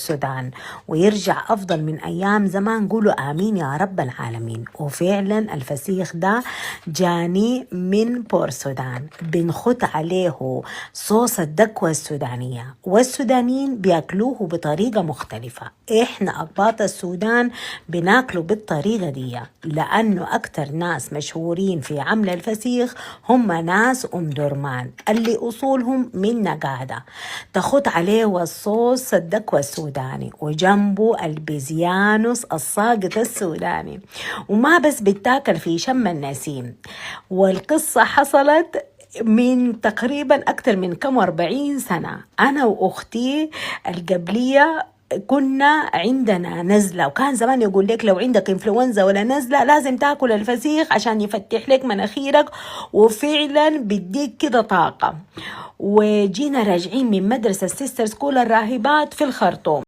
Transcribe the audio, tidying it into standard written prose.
السودان ويرجع أفضل من أيام زمان. قولوا آمين يا رب العالمين. وفعلا الفسيخ ده جاني من بور سودان، بنخت عليه صوص الدكوة السودانية، والسودانيين بياكلوه بطريقة مختلفة. إحنا أقباط السودان بناكله بالطريقة دي، لأنه أكتر ناس مشهورين في عمل الفسيخ هم ناس درمان اللي أصولهم من نقادة. تخط عليه الصوص الدكوة السوداني وجنبه البيزيانوس الساقط السوداني، وما بس بتاكل في شم النسيم. والقصة حصلت من تقريبا أكتر من 40 سنة. أنا وأختي القبلية كنا عندنا نزلة، وكان زمان يقول لك لو عندك انفلونزا ولا نزلة لازم تاكل الفسيخ عشان يفتح لك مناخيرك، وفعلا بديك كده طاقة. وجينا راجعين من مدرسة السيستر سكول الراهبات في الخرطوم.